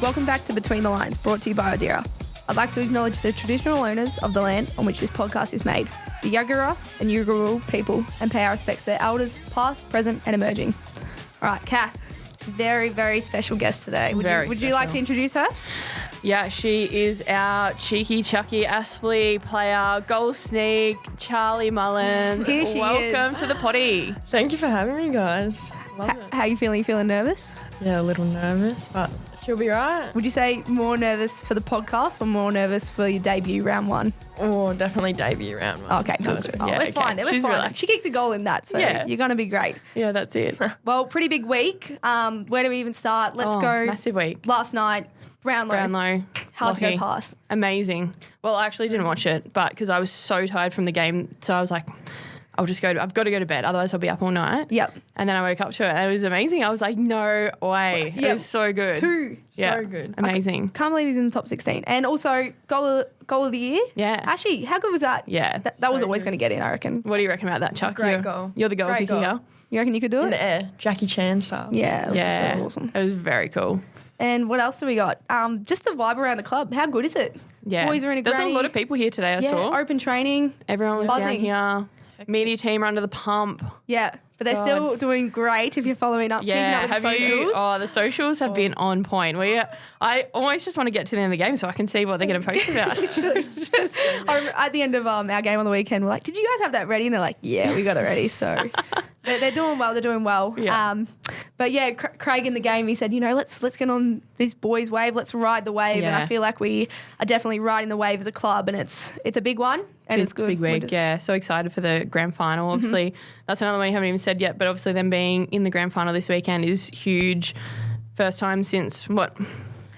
Welcome back to Between the Lines, brought to you by Odira. I'd like to acknowledge the traditional owners of the land on which this podcast is made, the Yagara and Yugaru people, and pay our respects to their elders, past, present, and emerging. All right, Kath, very, very special guest today. Would you like to introduce her? Yeah, she is our cheeky, chucky, Aspley player, goal sneak, Charlie Mullins. Here she Welcome is. to the potty. Thank you for having me, guys. Love it. How you feeling? You feeling nervous? Yeah, a little nervous, but she'll be right. Would you say more nervous for the podcast or more nervous for your debut round one? Oh, definitely debut round one. Okay, cool. Oh, Yeah, we're okay. fine. We're She's fine. relaxed. She kicked the goal in that, so Yeah. you're going to be great. Yeah, that's it. Well, pretty big week. Where do we even start? Let's go. Massive week. Last night, Brownlow. Brownlow. Hard to go Lucky. past. Amazing. Well, I actually didn't watch it, but because I was so tired from the game, so I was like, I've got to go to bed, otherwise I'll be up all night. Yep. And then I woke up to it and it was amazing. I was like, no way. Yep. It was so good. Two. Yeah. So good. Amazing. Can't believe he's in the top 16. And also, goal of the year. Yeah. Actually, how good was that? Yeah. That was So always good. going to get in, I reckon. What do you reckon about that, Chuck? great You're- goal. You're the goal Great kicker. goal. You reckon you could do In it? the air, Jackie Chan style. Yeah, that was awesome. It was very cool. And what else do we got? Just the vibe around the club. How good is it? Yeah. Boys are in a There's granny. a lot of people here today, I Yeah, saw. open training. Everyone was buzzing. down here. Media team are under the pump. Yeah, but they're God. still doing great if you're following up. keeping Yeah, up with the have you? socials. Oh, the socials have been on point. I almost just want to get to the end of the game so I can see what they're going to post about. At the end of our game on the weekend, we're like, did you guys have that ready? And they're like, yeah, we got it ready. So they're doing well. They're doing well. Yeah. But yeah, Craig in the game, he said, let's get on this boys' wave. Let's ride the wave. And I Yeah. feel like we are definitely riding the wave as a club, and it's a big one. And it's It's good. a big We're week, just- yeah. So excited for the grand final. Obviously, that's another one you haven't even said yet, but obviously them being in the grand final this weekend is huge. First time since, what,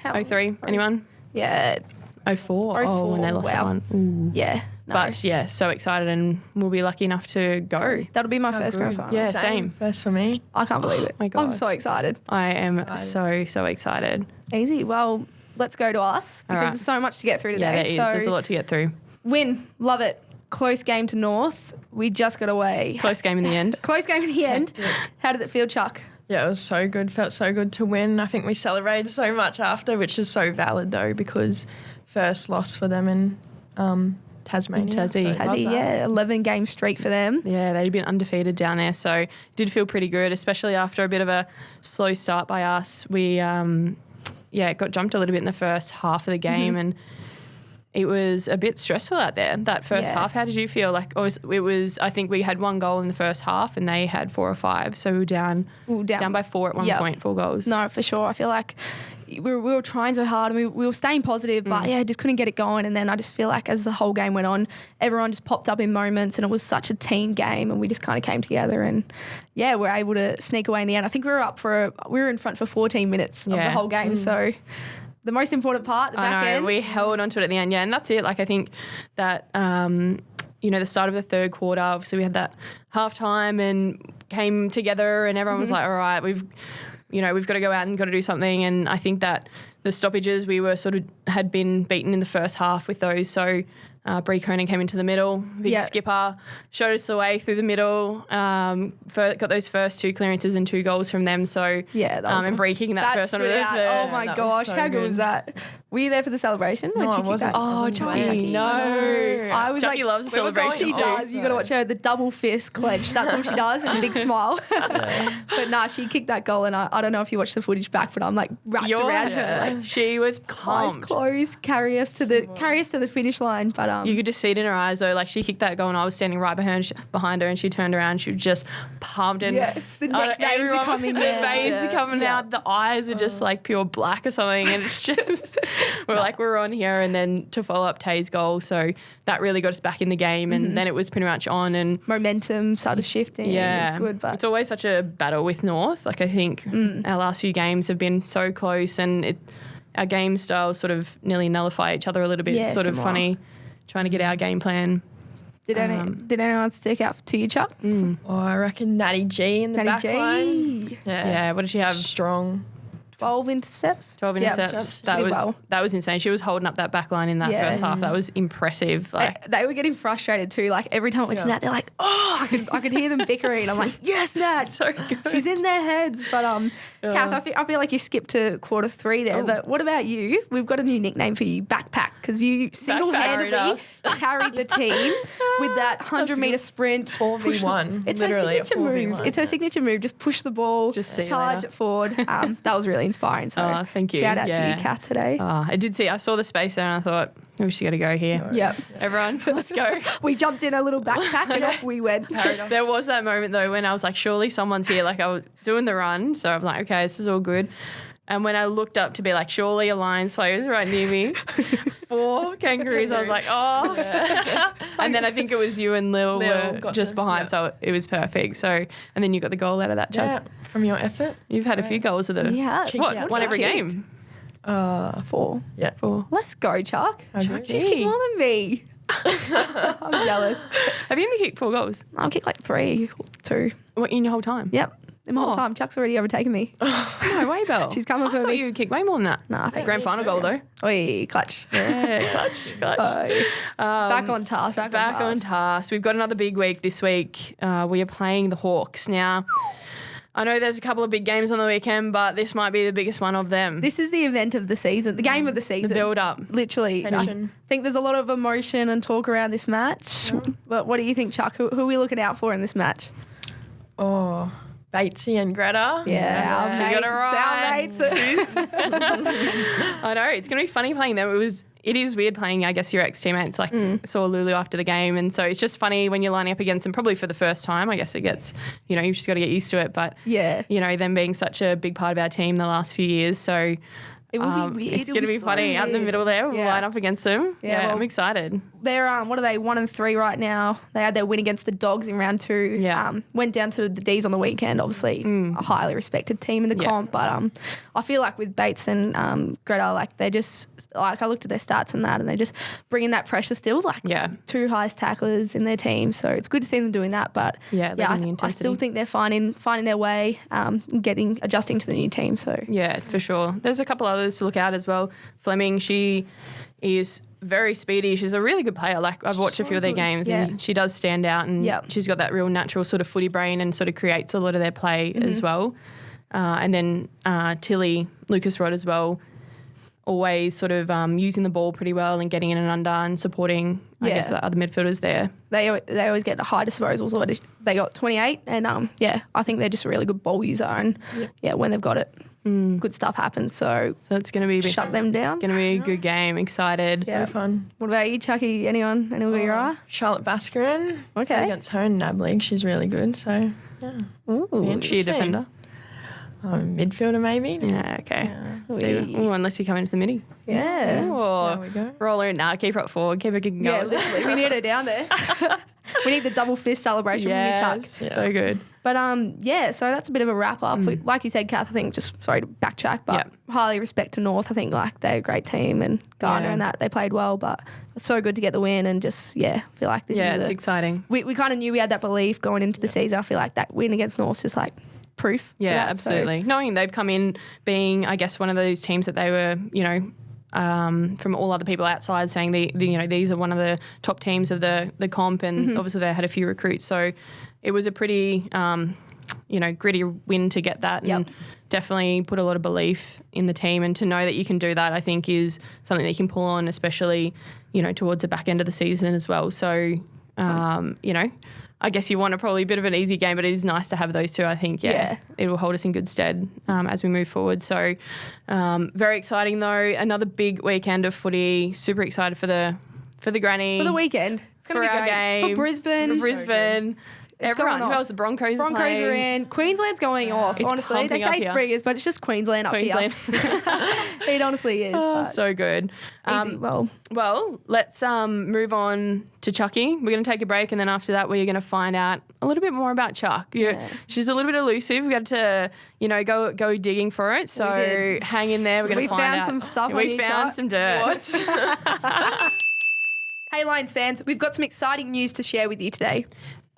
How- 03? Anyone? Yeah. 04? 04, Oh, when they lost that wow. one. Ooh. Yeah. No. But yeah, so excited and we'll be lucky enough to go. That'll be my How first good. grand final. Yeah, same. First for me. I can't believe it. my God. I'm so excited. I am Excited. so excited. Easy. Well, let's go to us because right. there's so much to get through today. Yeah, there is. So There's a lot to get through. win. Love it. Close game to North. We just got away. Close game in the end. Close game in the end. How did it feel, Chuck? Yeah, it was so good. Felt so good to win. I think we celebrated so much after, which is so valid though, because first loss for them in Tasmania. In Tassie. So love Tassie, that. yeah, 11 game streak for them. Yeah, they'd been undefeated down there, so it did feel pretty good, especially after a bit of a slow start by us. We, got jumped a little bit in the first half of the game, and it was a bit stressful out there, that first Yeah. half. How did you feel? Like, it was, I think we had one goal in the first half, and they had 4 or 5, so we were down by 4 at one Yep. point, 4 goals. No, for sure. I feel like we were trying so hard and we were staying positive, but just couldn't get it going. And then I just feel like as the whole game went on, everyone just popped up in moments and it was such a team game and we just kind of came together and we're able to sneak away in the end. I think we were in front for 14 minutes of the Yeah. whole game. So the most important part, the back I know, end. we held onto it at the end, and that's it. Like, I think that, the start of the third quarter, obviously we had that half time and came together and everyone was like, all right, we've got to go out and got to do something. And I think that the stoppages, we were had been beaten in the first half with those. So Bree Conan came into the middle, big skipper, showed us the way through the middle, got those first 2 clearances and 2 goals from them. So, Yeah, that was and Bree kicking that first one over stood the out. third. Oh my That was gosh, so how good was good. that? Were you there for the celebration? when No, she I kicked wasn't. that? I was Oh, in Chucky, Tassie. no. I was Chucky like, loves the we were going- celebration She too. does. You got to watch her, the double fist clenched. That's all she does, and a big smile. But nah, she kicked that goal, and I don't know if you watched the footage back, but I'm like wrapped around her, like She was eyes pumped. closed, carry us to the finish line. But You could just see it in her eyes though. Like, she kicked that goal and I was standing right behind her and she turned around. She was just pumped and Yeah, the neck veins are coming The out. veins are Yeah. coming out. The eyes are just like pure black or something. And it's just we're on here. And then to follow up Tay's goal, so that really got us back in the game. And then it was pretty much on. And momentum started shifting. yeah, it was good. But it's always such a battle with North. Like, I think our last few games have been so close, and our game styles sort of nearly nullify each other a little bit. Yeah, It's sort of similar. funny trying to get our game plan. did anyone stick out to you, Chuck? Oh, I reckon Natty G in the Natty back G. line. Yeah, what did she have? Strong. 12 intercepts. 12 intercepts. That was insane. She was holding up that back line in that first half. That was impressive. Like They were getting frustrated too. Like every time I went to Nat, they're like, "Oh, I could hear them bickering." I'm like, "Yes, Nat, so good. She's in their heads." But Kath, I feel like you skipped to quarter 3 there. But what about you? We've got a new nickname for you, Backpack, because you single-handedly carried the team with that 100-meter sprint. 4v1. It's her signature move. It's her signature move. Just push the ball, charge it forward. That was really inspiring. So thank you. Shout out to you, Kath, today. I saw the space there and I thought, we should got to go here. Yep. Everyone, let's go. We jumped in a little backpack and off we went. There was that moment though when I was like, surely someone's here. Like I was doing the run, so I'm like, okay, this is all good. And when I looked up to be like, surely a Lions player is right near me. 4 kangaroos. I was like, oh. Yeah. And then I think it was you and Lil were just behind, so it was perfect. So, and then you got the goal out of that, Chad. Yeah, from your effort. You've had a few goals of the one every game. 4. Yeah. 4. Let's go, Chuck. She's kicked more than me. I'm jealous. Have you only kicked 4 goals? I'll kick like 3, 2. What, in your whole time? Yep. In my whole time. Chuck's already overtaken me. No way, Belle. She's coming for me. I thought you kicked way more than that. No, I think grand final goal though. Oi, clutch. Yeah, clutch. Back on task. Back on task. We've got another big week this week. We are playing the Hawks. Now, I know there's a couple of big games on the weekend, but this might be the biggest one of them. This is the event of the season, the game of the season. The build-up. Literally. I think there's a lot of emotion and talk around this match. Yeah. But what do you think, Chuck? Who are we looking out for in this match? Oh, Batesy and Greta. Yeah. She got it right. I know. It's going to be funny playing them. It is weird playing, I guess, your ex-teammates. Like, saw Lulu after the game. And so it's just funny when you're lining up against them, probably for the first time. I guess it gets, you've just got to get used to it. But, them being such a big part of our team the last few years. So it will be weird. It's going to be funny out in the middle there. We'll line up against them. Yeah, I'm excited. They're, what are they, 1-3 right now? They had their win against the Dogs in round 2. Yeah. Went down to the D's on the weekend, obviously a highly respected team in the comp. But I feel like with Bates and Greta, like they just, like I looked at their stats and that, and they just bringing that pressure still, like 2 highest tacklers in their team. So it's good to see them doing that. But I still think they're finding their way, adjusting to the new team. So yeah, for sure. There's a couple others to look out as well. Fleming, she is very speedy. She's a really good player. Like I've watched a few of their games and she does stand out, and she's got that real natural sort of footy brain and sort of creates a lot of their play as well. And then Tilly, Lucas Rod as well, always sort of using the ball pretty well and getting in and under and supporting, I guess, the other midfielders there. They always get the high disposals. They got 28 and, I think they're just a really good ball user and, when they've got it, good stuff happens. So it's going to be shut them down. Going to be a good game. Excited. Yeah, fun. What about you, Chucky? Anyone where you are? Charlotte Bascarin. Okay. Against her in NAB League. She's really good. So, yeah. Ooh, she a defender? Midfielder maybe. Yeah, okay. Yeah. Unless you come into the midi. Yeah. There we go. Roll her in. Keep her up forward. Keep her kicking goals. Yeah, literally. We need her down there. We need the double fist celebration from you, Chuck. So good. But so that's a bit of a wrap up. Like you said, Kath, I think sorry to backtrack, but highly respect to North. I think like they're a great team and Garner and that they played well, but it's so good to get the win and just feel like this is it's exciting. We kind of knew we had that belief going into the season. I feel like that win against North's just like proof. Yeah, absolutely. So, knowing they've come in being, I guess, one of those teams that they were, from all other people outside saying these are one of the top teams of the comp, and obviously they had a few recruits, so it was a pretty gritty win to get that, and definitely put a lot of belief in the team, and to know that you can do that I think is something that you can pull on, especially towards the back end of the season as well. So I guess you want probably a bit of an easy game, but it is nice to have those two. I think, it will hold us in good stead as we move forward. So very exciting though. Another big weekend of footy. Super excited for the granny. For the weekend. It's going to be great. Game. For Brisbane. So everyone. Who else? The Broncos are in. Queensland's going off, it's honestly. They say Springers, but it's just Queensland up here. It honestly is. So good. Easy. Well, let's move on to Chucky. We're going to take a break, and then after that we're going to find out a little bit more about Chuck. She's a little bit elusive. We've got to, go digging for it. So hang in there. We're going to find out. We found some stuff on We found some dirt. What? Hey Lions fans, we've got some exciting news to share with you today.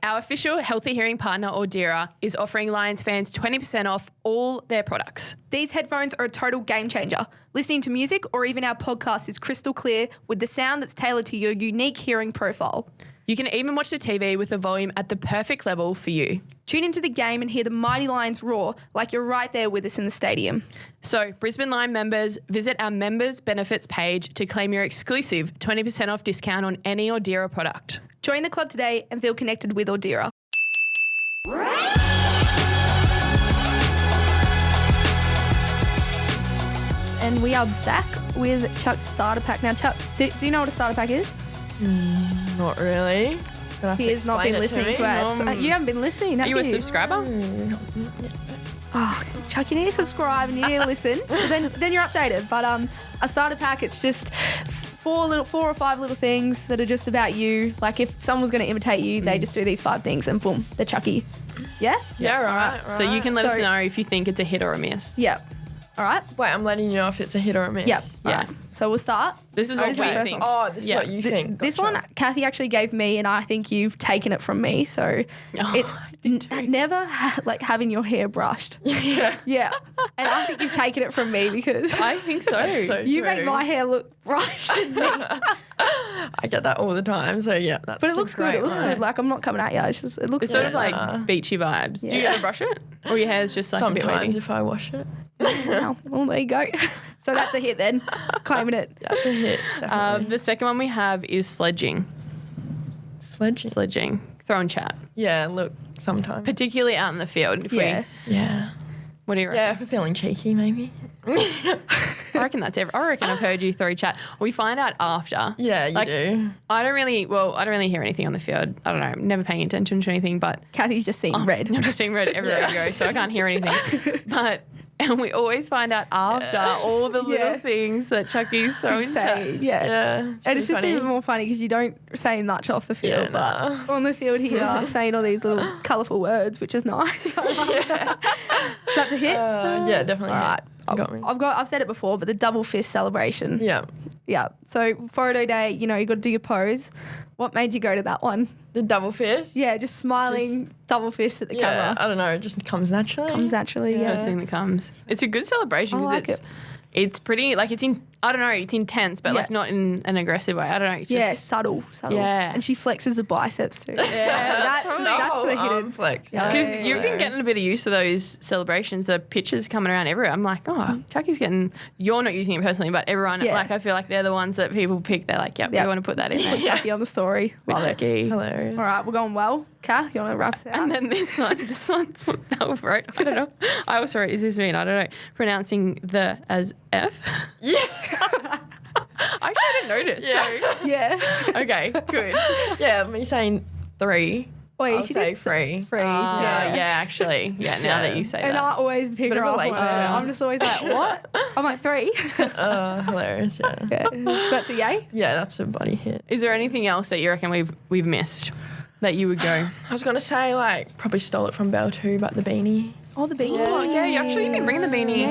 Our official healthy hearing partner, Audira, is offering Lions fans 20% off all their products. These headphones are a total game changer. Listening to music or even our podcast is crystal clear with the sound that's tailored to your unique hearing profile. You can even watch the TV with the volume at the perfect level for you. Tune into the game and hear the mighty Lions roar like you're right there with us in the stadium. So, Brisbane Lion members, visit our members benefits page to claim your exclusive 20% off discount on any Audira product. Join the club today and feel connected with Audira. And we are back with Chuck's starter pack. Now, Chuck, do you know what a starter pack is? Not really. He has not been listening to us. You haven't been listening, have Are you a subscriber? Oh, Chuck, you need to subscribe and you need to listen. So then you're updated. But a starter pack, it's just four or five little things that are just about you. Like if someone's going to imitate you, they just do these 5 things and boom, they're Chucky. Yeah? Yeah, right. So you can let us know if you think it's a hit or a miss. Yeah. All right. Wait, I'm letting you know if it's a hit or a miss. Yep. Yeah. All right. So we'll start. This is what we Okay. think. Oh, this is what you think. This Gotcha. one, Kathy actually gave me, and I think you've taken it from me. So it's never having your hair brushed. Yeah. And I think you've taken it from me because I think so. That's so you true. make my hair look brushed and neat. I get that all the time. So yeah, that's. But it looks good. great It looks one. good. Like I'm not coming at you. It's just it looks It's good. sort of like beachy vibes. Do you Yeah. ever brush it? Or your hair's just like a bit Sometimes wavy? if I wash it, Oh, well, there you go. So that's a hit then. Claiming it. that's a hit. Definitely. The second one we have is sledging. Sledging. Sledging. Throw and chat. Yeah, look, sometimes. Particularly out in the field. If Yeah. Yeah. what do you reckon? Yeah, if we're feeling cheeky, maybe. I reckon that's I reckon I've heard you throw chat. We find out after. Yeah, you do. I don't really hear anything on the field. I don't know. I'm never paying attention to anything, but Kathy's just seen red. I'm just seeing red everywhere you go, so I can't hear anything. And we always find out after all the little things that Chucky's throwing Say, chat. yeah. Yeah. And it's just pretty even more funny because you don't say much off the field, Yeah, but on the field here, saying all these little colourful words, which is nice. So that's a hit. Yeah, definitely. All right. Got me. I've said it before, but the double fist celebration. Yeah. Yeah. So photo day, you got to do your pose. What made you go to that one? The double fist. Yeah, just smiling, double fist at the Yeah, camera. I don't know. It just comes naturally. Comes naturally. Yeah. First thing that comes. It's a good celebration I because like it's pretty it's intense, but like not in an aggressive way. I don't know. It's Yeah, just subtle. Yeah. And she flexes the biceps too. Yeah, that's for the hidden. flex. Yeah. because you've been getting a bit of use of those celebrations. The pictures coming around everywhere. I'm like, Chucky's getting. You're not using it personally, but everyone. Yeah. Like I feel like they're the ones that people pick. They're like, we want to put that in there. Chucky on the story. With Love it. Chucky. Hilarious. All right, we're going well. Kath, you want to wrap us out? And then this one's what Mel wrote. I don't know. I was sorry. Is this mean? I don't know. Pronouncing the as F. Yeah. I actually didn't notice. Yeah. yeah. So okay, good. Yeah, me saying 3. Wait, I'll she say did 3. Free. Yeah, yeah. actually. Yeah, now that you say And that. I always pick bit her of a up. late on it. one. I'm just always like, what? I'm like 3. Hilarious. Yeah. Yeah. So that's a yay. Yeah, that's a bloody hit. Is there anything else that you reckon we've missed that you would go? I was gonna say probably stole it from Belle too, but the beanie. Oh, the beanie. Oh, yeah, you've been bringing the beanie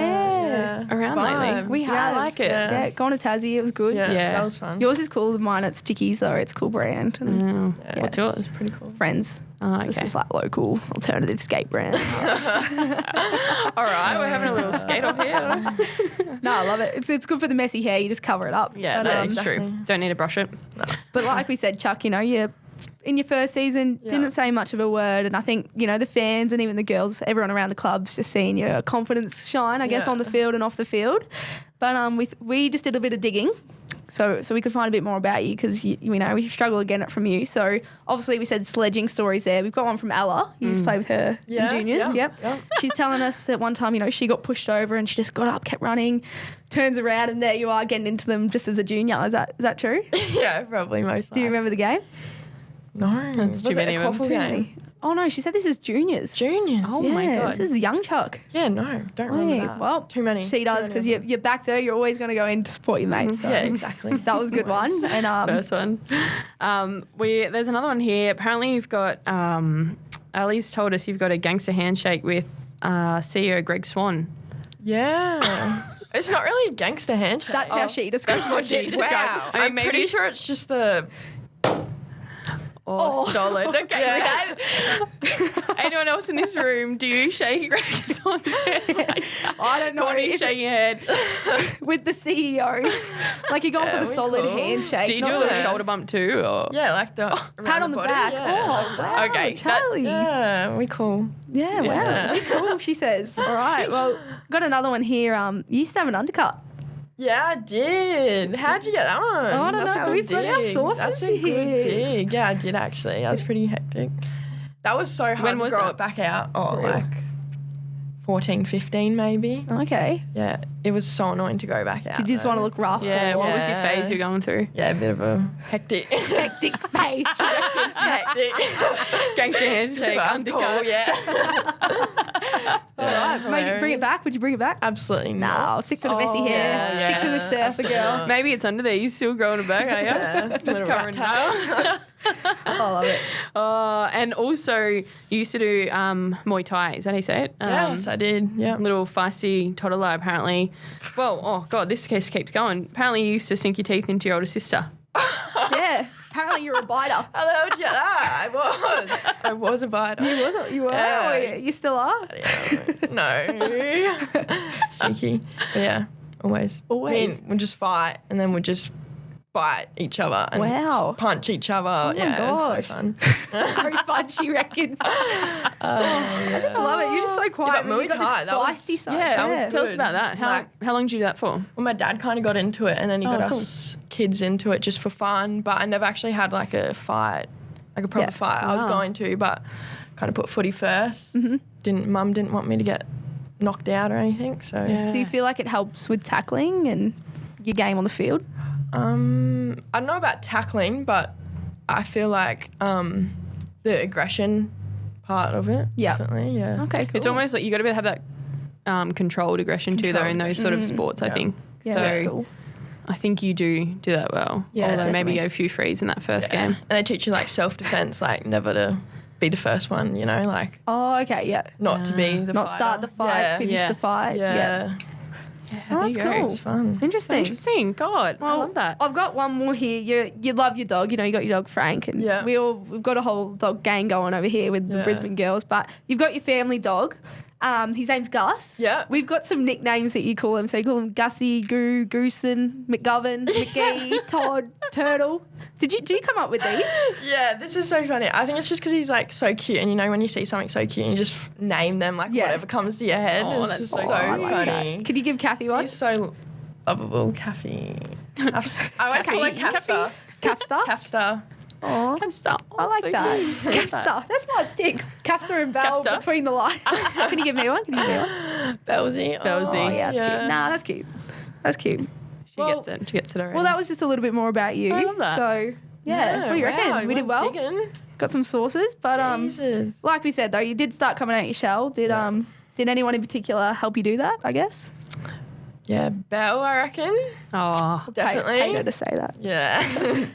around lately. Vibe. We Yeah, I have. like it. Yeah, gone to Tassie. It was good. Yeah, Yeah. that was fun. Yours is cool. Mine, it's Stickies though. It's a cool brand. And Oh, what's yours? Pretty cool. Friends. Oh, So it's okay. just like local alternative skate brand. All right, we're having a little skate off here. No, I love it. It's good for the messy hair. You just cover it up. Yeah, But, that's exactly. true. Don't need to brush it. But like we said, Chuck, you're in your first season, didn't say much of a word. And I think, the fans and even the girls, everyone around the club's just seeing your confidence shine, I guess, Yeah. on the field and off the field. But we just did a bit of digging. So we could find a bit more about you because, we struggle to get it from you. So obviously we said sledging stories there. We've got one from Ella. You used to play with her Yeah, in juniors. yeah, Yep. yeah. She's telling us that one time, she got pushed over and she just got up, kept running, turns around and there you are getting into them just as a junior. Is that true? Yeah, probably most. Do you remember the game? No, That's too Was it many a of them. quaffle Too game? many. Oh no, she said this is juniors. Juniors. Oh yeah, my God. this is young Chuck. Yeah, no, don't remember Hey, that. well, too many. She does because you're back there. You're always going to go in to support your mates. So Yeah, exactly. that was a good one. And First one. There's another one here. Apparently you've got, Ali's told us you've got a gangster handshake with CEO Greg Swan. Yeah. It's not really a gangster handshake. that's how she describes That's what she it. described. Wow. I mean, I'm maybe pretty sure it's just the. solid. Okay. Yeah. Anyone else in this room, do you shake Greg's on his head like that? I don't know. Courtney's Is it- shaking your head. with the CEO. Like you're going for the we solid cool. handshake. Do you not do a little the shoulder bump too? Or? Yeah, like the pat on the body, back? Yeah. Oh, wow. Okay, Charlie. Yeah, we cool. Yeah, wow. Yeah. Really cool, she says. All right. Well, got another one here. You used to have an undercut. Yeah, I did. How'd you get that one? Oh, I don't That's know. a good We've got our dig. sources That's a here. good dig. Yeah, I did actually. That was pretty hectic. That was so hard When to was grow that? it back out. Oh, like 14, 15 maybe. Okay. Yeah, it was so annoying to grow back out. Did you just though. want to look rough? Yeah, or what was your Yeah. phase you're going through? Yeah, a bit of a hectic. hectic face? hectic. Gangster handshake, That's undercut. cool, yeah. All right. Maybe bring it back. Would you bring it back? Absolutely No, not. stick to the messy hair. yeah, Stick to the surfer absolutely girl. not. Maybe it's under there. You still growing it back, are you? Yeah, Just little covering it rat up. I love it. And also, you used to do Muay Thai. Is that how you say it? Yes, I did. Yeah. Little feisty toddler, apparently. Well, oh God, this case keeps going. Apparently, you used to sink your teeth into your older sister. Yeah. Apparently you're a biter. How the hell did you get that? I was a biter. You wasn't. You were. Yeah. Or you still are. No. It's cheeky. But yeah, always. Always. Me and we'll just fight and then we'll just bite each other and Wow. just punch each other. Oh my gosh. It's so fun. So fun, she reckons. I just love it. You're just so quiet. but but you Muay got this Thai, that was- feisty side. Yeah, that was tell us good. about that. How long did you do that for? Well, my dad kind of got into it and then he got Oh, cool. us kids into it just for fun. But I never actually had like a fight, like a proper Yeah. fight. I was Wow. going to, but kind of put footy 1st. Mum didn't want me to get knocked out or anything. So Do you feel like it helps with tackling and your game on the field? I don't know about tackling, but I feel like the aggression part of it. Yeah. Definitely. Yeah. Okay, cool. It's almost like you got to have that controlled aggression too, though, in those sort of sports. I Yeah. think. Yeah, so that's cool. I think you do that well. Yeah, Although maybe definitely. you go a few frees in that first Yeah. game. And they teach you like self-defense, like never to be the first one, you know, like Oh, okay, yeah. not to be the Not fighter. start the fight, Yeah. finish the Yes. fight. Yeah. Oh, there you that's go. cool. It's fun. Interesting. Interesting. God, I love that. I've got one more here. You love your dog. You know, you got your dog Frank, and Yeah. we've got a whole dog gang going over here with the Yeah. Brisbane girls. But you've got your family dog. His name's Gus. Yeah. We've got some nicknames that you call him. So you call him Gussie, Goo, Goosen, McGovern, McGee, Todd, Turtle. Do you come up with these? Yeah, this is so funny. I think it's just because he's like so cute, and you know when you see something so cute, and you just name them like Yeah. whatever comes to your head. Oh, it's that's just so so I like that. funny. Could you give Kathy one? He's so lovable, Kathy. I always call her Capstar. Capstar? Capstar. Oh, Capstar. I like So that. cute. Capstar. That's my stick. Capstar and Bell Capstar. between the lines. Can you give me one? Can you give me one? Bellsy. Bellsy. Oh, yeah, that's cute. Nah, that's cute. That's cute. She gets it. She gets it already. Well, that was just a little bit more about you. I love that. So, yeah. What do you reckon? We did well. Digging. Got some sources, but Jesus. like we said though, you did start coming out your shell. Did anyone in particular help you do that? I guess. Yeah, Belle, I reckon. Oh, Definitely. Hate her to say that. Yeah.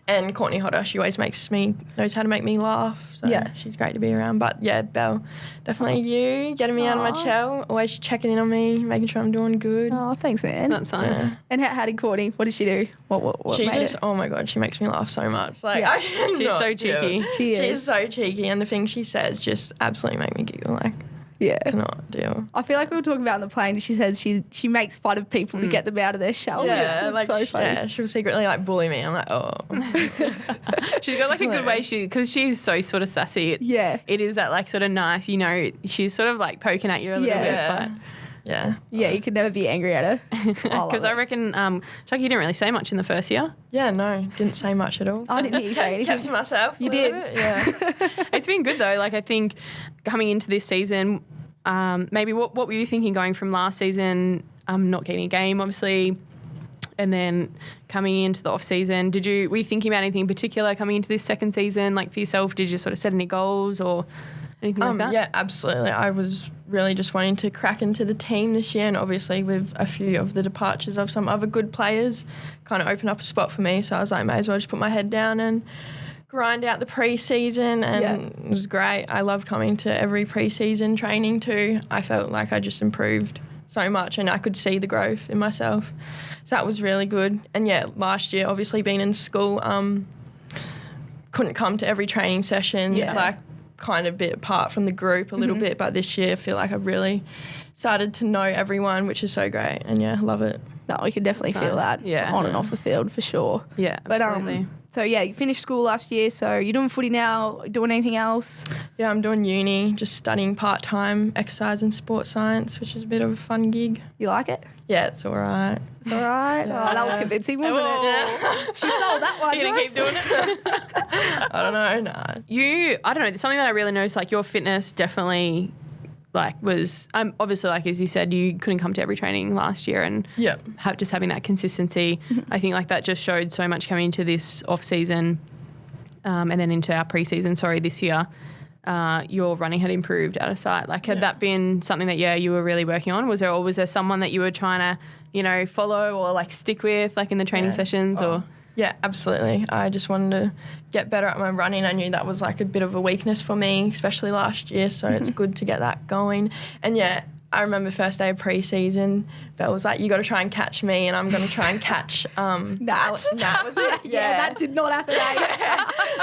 And Courtney Hodder, she always knows how to make me laugh. So Yeah. she's great to be around. But yeah, Belle, definitely you, getting me out of my Aw. shell, always checking in on me, making sure I'm doing good. Oh, thanks, man. that's nice. Yeah. And how did Courtney? What did she do? What She made just, it? oh my God, she makes me laugh so much. Like, Yeah. I She's cannot so deal. cheeky. She is. She's so cheeky, and the things she says just absolutely make me giggle. Like, Yeah. cannot deal. I feel like we were talking about on the plane. She says she makes fun of people to get them out of their shell. Yeah, It's like so funny. yeah, she'll secretly like bully me. I'm like, oh, She's got like a good way because she's so sort of sassy. Yeah. It is that like sort of nice, you know, she's sort of like poking at you a little Yeah. bit. yeah, Yeah, you could never be angry at her. Because I reckon, Chucky, you didn't really say much in the first year. yeah. No, didn't say much at all. I didn't hear you say Kept to anything. myself. a You little did. bit, Yeah. It's been good though. Like I think coming into this season, maybe what were you thinking going from last season, not getting a game obviously, and then coming into the off season? Were you thinking about anything in particular coming into this second season? Like for yourself, did you sort of set any goals or anything like that? Yeah, absolutely. I was really just wanting to crack into the team this year, and obviously with a few of the departures of some other good players, kind of opened up a spot for me. So I was like, may as well just put my head down and grind out the pre-season, and it was great. I love coming to every pre-season training too. I felt like I just improved so much, and I could see the growth in myself. So that was really good. And yeah, last year, obviously being in school, couldn't come to every training session, like kind of bit apart from the group a little bit. But this year I feel like I've really started to know everyone, which is so great. And love it. No, we can definitely feel that on and off the field for sure. Yeah, absolutely. So, you finished school last year, so you're doing footy now, doing anything else? Yeah, I'm doing uni, just studying part-time exercise and sports science, which is a bit of a fun gig. You like it? Yeah, it's all right. It's all right? Oh, that was convincing, wasn't it? She sold that one. You're going to keep doing it? I don't know, nah. I don't know, something that I really noticed, like your fitness definitely was obviously, like as you said, you couldn't come to every training last year, and just having that consistency. I think like that just showed so much coming into this off season, and then into our pre-season. This year, your running had improved out of sight. Like had that been something that you were really working on? Was there someone that you were trying to follow or like stick with like in the training sessions or? Yeah, absolutely. I just wanted to get better at my running. I knew that was like a bit of a weakness for me, especially last year, so it's good to get that going. And I remember first day of pre-season, Belle was like, you got to try and catch me and I'm going to try and catch Nat. Nat, was it? Yeah, that did not happen.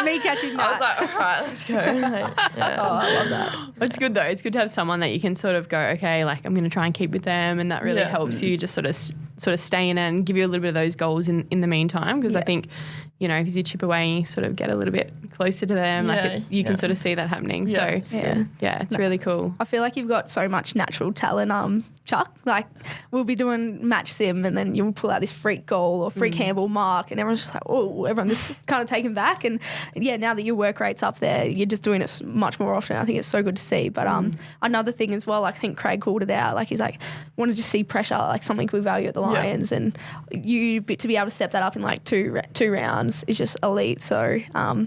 Me catching Nat. I was like, all right, let's go. I love that. It's good though. It's good to have someone that you can sort of go, okay, like I'm going to try and keep with them, and that really helps you just sort of stay in and give you a little bit of those goals in the meantime, because I think, as you chip away and you sort of get a little bit closer to them, you can sort of see that happening. Yeah. So it's really cool. I feel like you've got so much natural talent, Chuck. Like we'll be doing match sim and then you'll pull out this freak goal or freak handball mark and everyone's just like, oh, everyone just kind of taken back. And now that your work rate's up there, you're just doing it much more often. I think it's so good to see. But another thing as well, like I think Craig called it out, like he's like, want to just see pressure, like something we value at the Lions, and you to be able to step that up in like two rounds is just elite. So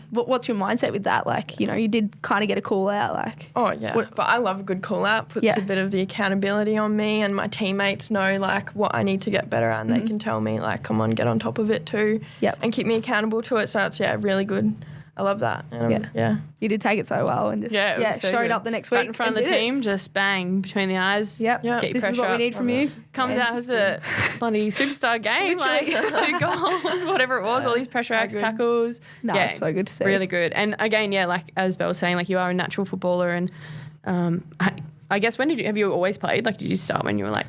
what's your mindset with that? Like, you did kind of get a call out, like. Oh, yeah. But I love a good call out. Puts a bit of the accountability on me, and my teammates know like what I need to get better at, and they can tell me like, come on, get on top of it too, and keep me accountable to it. So it's really good. I love that. And you did take it so well and just so showed good. up the next week right in front of the team, just bang between the eyes. Get your this is what we need from you. Comes out as a bloody superstar game, like 2 goals, whatever it was, all these pressure acts, tackles. No, it's so good to see. Really good. And again, like as Belle was saying, like you are a natural footballer, and I guess have you always played? Like did you start when you were like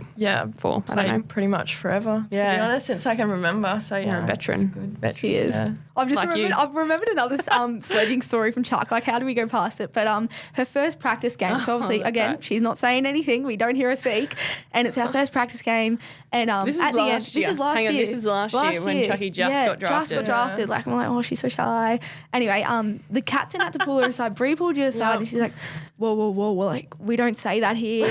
4? I don't know. Pretty much forever. Yeah. To be honest, since I can remember. So You're a veteran. Good veteran. She is. Yeah. I've remembered another sledging story from Chuck. Like, how do we go past it? But her first practice game. So obviously, again, she's not saying anything. We don't hear her speak, and it's our first practice game. And this is at last the end, year. this is last year. This is last year when Chucky just got drafted. Just got drafted. Like I'm like, oh, she's so shy. Anyway, the captain had to pull her aside. Bree pulled you aside, and she's like, whoa, like we don't say that here.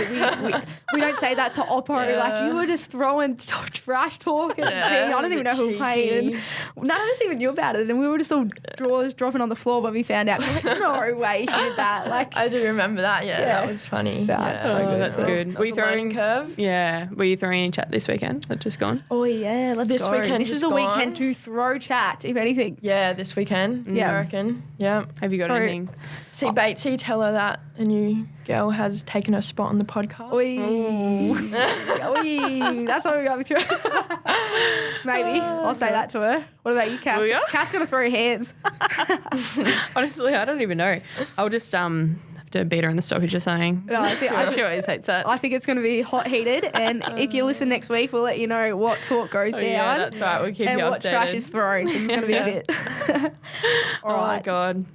We don't say that to Oppo. Yeah. Like you were just throwing trash talk at the team. I don't even know who played, and none of us even knew about it. And we were just all drawers dropping on the floor when we found out. We're like, no way she did that. Like I do remember that. Yeah, that was funny. That's so good. That's good. Were you throwing curve? Yeah. Were you throwing any chat this weekend? That's just gone. Oh yeah, this go. weekend. This is the weekend to throw chat, if anything. Yeah, this weekend. Yeah. I reckon. Yeah. Have you got anything? See, Batesy, tell her that a new girl has taken her spot on the podcast. Oi. Oi. That's what we got me through. Maybe. I'll say that to her. What about you, Kath? Will ya? Kath's going to throw her hands. Honestly, I don't even know. I'll just have to beat her in the stoppage or something. No, she always hates that. I think it's going to be hot heated, and if you listen next week, we'll let you know what talk goes down. Yeah, that's right. We'll keep you updated. And what trash is thrown. It's going to be a bit. All right. Oh, God.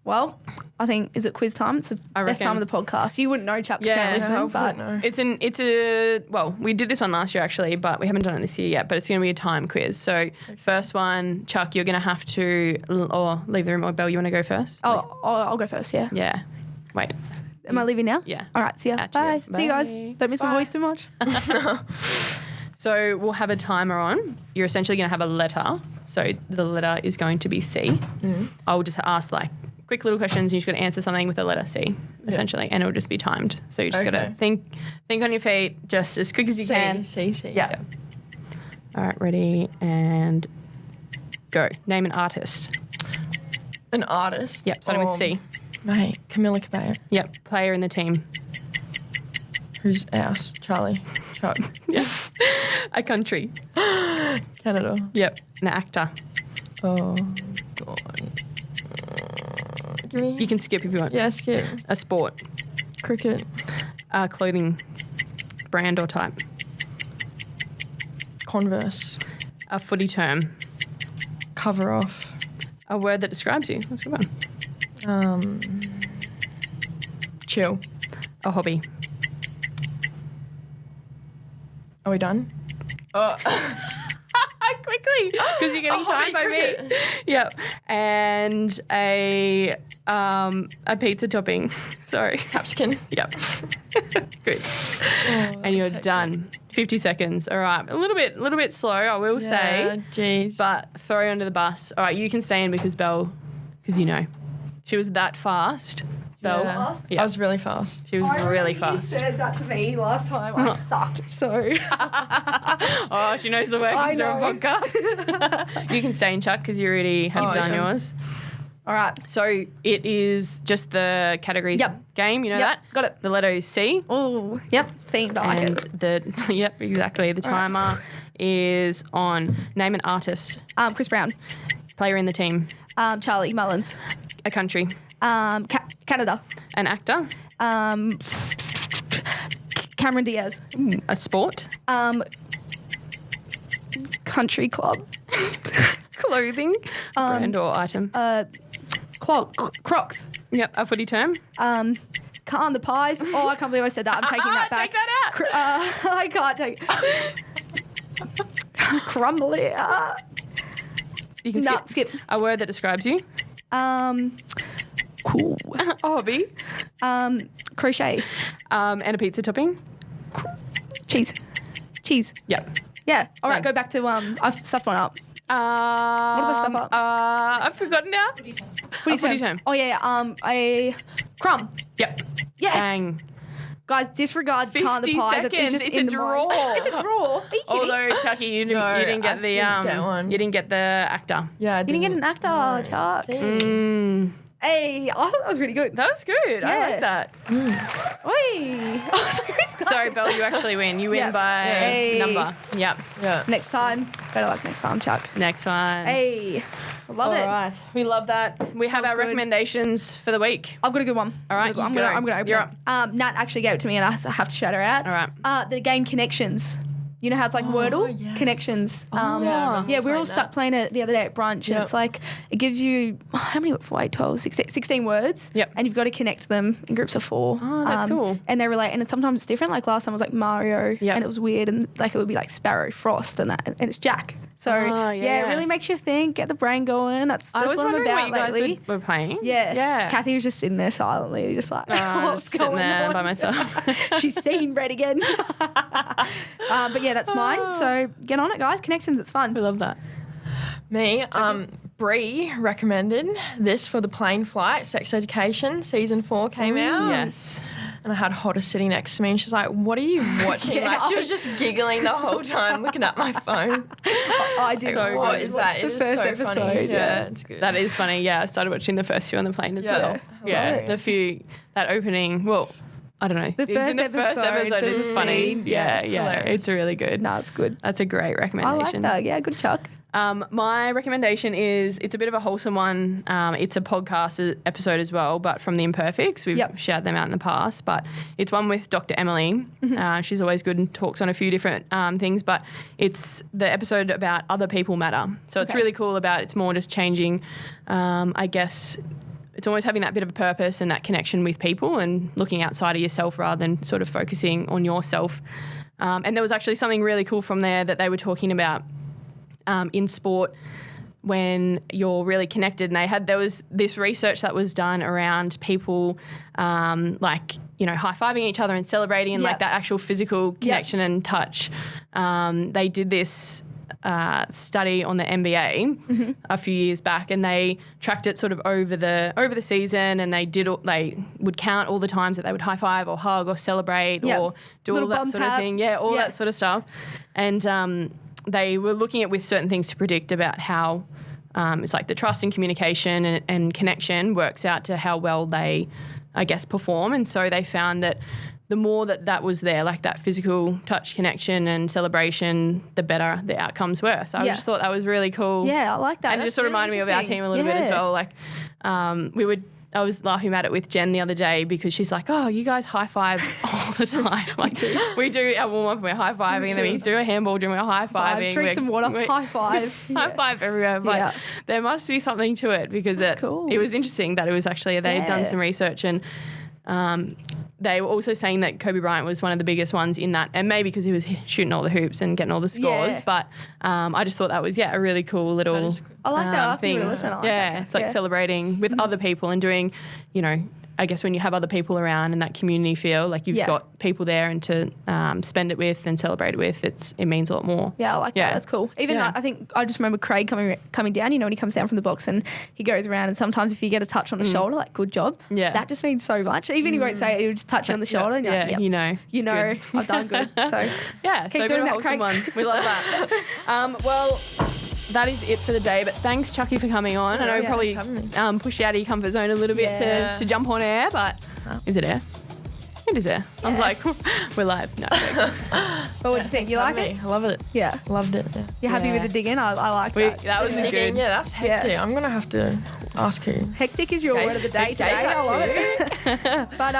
Well, I think, is it quiz time? It's the best time of the podcast. You wouldn't know, Chuck, because you don't listen, but well, we did this one last year actually, but we haven't done it this year yet, but it's going to be a time quiz. So first one, Chuck, you're going to have to, or leave the room, or Belle, you want to go first? Oh, I'll go first, yeah. Yeah. Wait. Am I leaving now? Yeah. All right, see ya. Bye. See you guys. Don't miss my voice too much. So we'll have a timer on. You're essentially going to have a letter. So the letter is going to be C. I'll just ask like quick little questions, and you just got to answer something with the letter C, essentially, and it'll just be timed. So you just got to think on your feet, just as quick as you can. C. Yeah. All right, ready and go. Name an artist. An artist? Yep, starting with C. Mate, Camilla Cabello. Yep, player in the team. Who's ours? Charlie. Chuck. Yep. A country. Canada. Yep. An actor. Oh, God. Give me. You can skip if you want. Yeah, skip. A sport. Cricket. Clothing brand or type. Converse. A footy term. Cover off. A word that describes you. That's a good one. Chill. A hobby. Are we done? Oh. Quickly, because you're getting time by me. Yep. And a pizza topping. Sorry. Capsicum. Yep. Good. And you're done. 50 seconds. All right. A little bit slow, I will say. Jeez. But throw you under the bus. All right, you can stay in because she was that fast. Belle. Yeah. Yeah. I was really fast. She was really fast. You said that to me last time. I sucked. So Oh, she knows the workings I of a know. podcast. You can stay in, Chuck, because you already have done awesome. yours. all right. So it is just the categories Yep. game. You know Yep, that? got it. The letter is C. Oh, yep. Themed. I like And it. yep, exactly. The timer is on. Name an artist, Chris Brown. player in the team, Charlie Mullins. a country, Canada. an actor, Cameron Diaz. a sport, Country Club. clothing, brand or item. Crocs. Yep, a footy term. Can't the pies. Oh, I can't believe I said that. I'm taking that back. Take that out. I can't take Crumbly. You can No, skip. skip. A word that describes you. Cool. A hobby. Crochet. And a pizza topping. Cheese. Yep. Yeah. All right, Done. go back to I've stuffed one up. What did I stuff up? I've forgotten now. Footy term. Oh yeah. A crumb. Yep. Yes. Bang. Guys, disregard can't the 50 pies. seconds. Just It's a in the mind. draw. It's a draw. Are you kidding? Although Chucky, you didn't get the didn't get one. you didn't get the actor. Yeah, I you didn't get an actor, Chuck. Hey, I thought that was really good. That was good. I Yeah. like that. Oi. Oh, Sorry, Belle, you actually win. You win Yeah. by Hey. number. Yep. Yeah. Next time. Better luck next time, Chuck. Next one. Hey. I love All it. right. We love that. We have was our good. recommendations for the week. I've got a good one. All right, I'm you gonna go. open You're it. Nat actually gave it to me, and I have to shout her out. All right. The game Connections. You know how it's like Wordle? yes. Connections. yeah, we were all played stuck that. playing it the other day at brunch, and Yep. it's like, it gives you, how many, 16 words, Yep. and you've got to connect them in groups of 4. Oh, that's cool. And they relate, and sometimes it's different. Like last time was like Mario, Yep. and it was weird, and like it would be like Sparrow, Frost, and that, and it's Jack. So Oh, yeah. it really makes you think, get the brain going. That's I was what I'm wondering about what you guys lately. were playing. Yeah. Yeah. Kathy was just sitting there silently, just like, what's just sitting going there on? by myself. She's seen red again. But yeah, that's mine. So get on it, guys. Connections, it's fun. We love that. Me, Bree recommended this for the plane flight. Sex Education season 4 came out. Yes. And I had Hotter sitting next to me, and she's like, "What are you watching?" Yeah. Like she was just giggling the whole time, looking at my phone. I did. So What good. is that? The It is first so episode, funny. yeah. Yeah, it's good. That is funny. Yeah, I started watching the first few on the plane as Yeah. well. Yeah, that opening. Well, I don't know. The first episode, is the funny. scene, Yeah, yeah, yeah. hilarious. It's really good. No, it's good. That's a great I recommendation. like that. Yeah, good Chuck. My recommendation is, it's a bit of a wholesome one. It's a podcast episode as well, but from the Imperfects. We've Yep. shouted them out in the past, but it's one with Dr. Emily. She's always good and talks on a few different things, but it's the episode about other people matter. So it's Okay. really cool it's more just changing, I guess, it's almost having that bit of a purpose and that connection with people and looking outside of yourself rather than sort of focusing on yourself. And there was actually something really cool from there that they were talking about in sport when you're really connected. And there was this research that was done around people high-fiving each other and celebrating and Yep. like that actual physical connection and touch. They did this study on the NBA a few years back, and they tracked it sort of over the season, and they would count all the times that they would high five or hug or celebrate Yep. or do Little all that bum sort tap. of thing. Yeah, all Yeah. that sort of stuff. And they were looking at with certain things to predict about how it's like the trust and communication and connection works out to how well they, I guess, perform. And so they found that the more that was there, like that physical touch connection and celebration, the better the outcomes were. So I Yeah. just thought that was really cool. Yeah, I like that. And it That's just sort of really reminded me of our interesting. team a little bit as Yeah. well. Like we would I was laughing about it with Jen the other day because she's like, oh, you guys high five all the time. Like, we do our warm up, we're high fiving, and then we do a handball drill, we're high fiving. Drink some water, high five. High five everywhere. But there must be something to it because it was interesting that it was actually, they had done some research and they were also saying that Kobe Bryant was one of the biggest ones in that, and maybe because he was shooting all the hoops and getting all the scores. But I just thought that was a really cool little I like that thing. It's like celebrating with other people and doing, I guess when you have other people around and that community feel, like you've got people there and to spend it with and celebrate it with, it means a lot more. Yeah, I like that. That's cool. Even I think I just remember Craig coming down, when he comes down from the box and he goes around, and sometimes if you get a touch on the shoulder, like, good job, that just means so much. Even he won't say it, he'll just touch you on the shoulder. And you're like, you know, I've done good. So keep doing that, Craig. One. We love that. Well, that is it for the day, but thanks, Chucky, for coming on. I know we probably push you out of your comfort zone a little bit to jump on air, but is it air? It is air. I was like, we're live. No. But what do you think? You like it? I love it. Yeah. Loved it. Yeah. You're happy with the digging? I like that. That was good. Yeah, that's hectic. Yeah. I'm going to have to ask you. Hectic is your word of the day today. I love it. But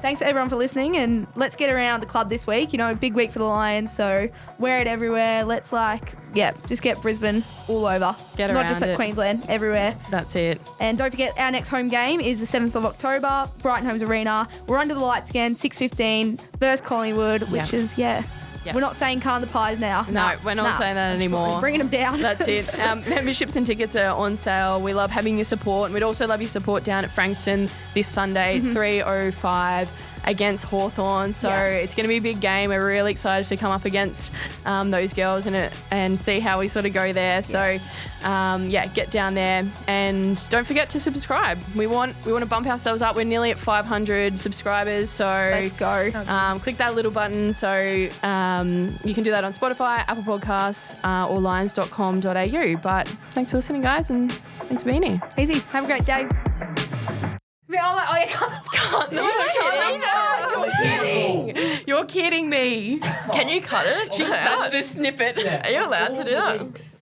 thanks to everyone for listening, and let's get around the club this week. Big week for the Lions, so wear it everywhere. Let's just get Brisbane all over. Get around Not just at Queensland, everywhere. That's it. And don't forget, our next home game is the 7th of October, Brighton Homes Arena. We're under the lights again, 6:15 versus Collingwood, which is, we're not saying can the pies now. No, we're not saying that anymore. We're bringing them down. That's it. Memberships and tickets are on sale. We love having your support, and we'd also love your support down at Frankston this Sunday, 3:05 against Hawthorn. So it's going to be a big game. We're really excited to come up against those girls and see how we sort of go there. So get down there, and don't forget to subscribe. We want to bump ourselves up. We're nearly at 500 subscribers. So let's go. Click that little button. So you can do that on Spotify, Apple Podcasts, or lions.com.au. But thanks for listening, guys, and thanks for being here. Easy. Have a great day. You're kidding me. Can you cut it? That's the snippet. Are you allowed to do that?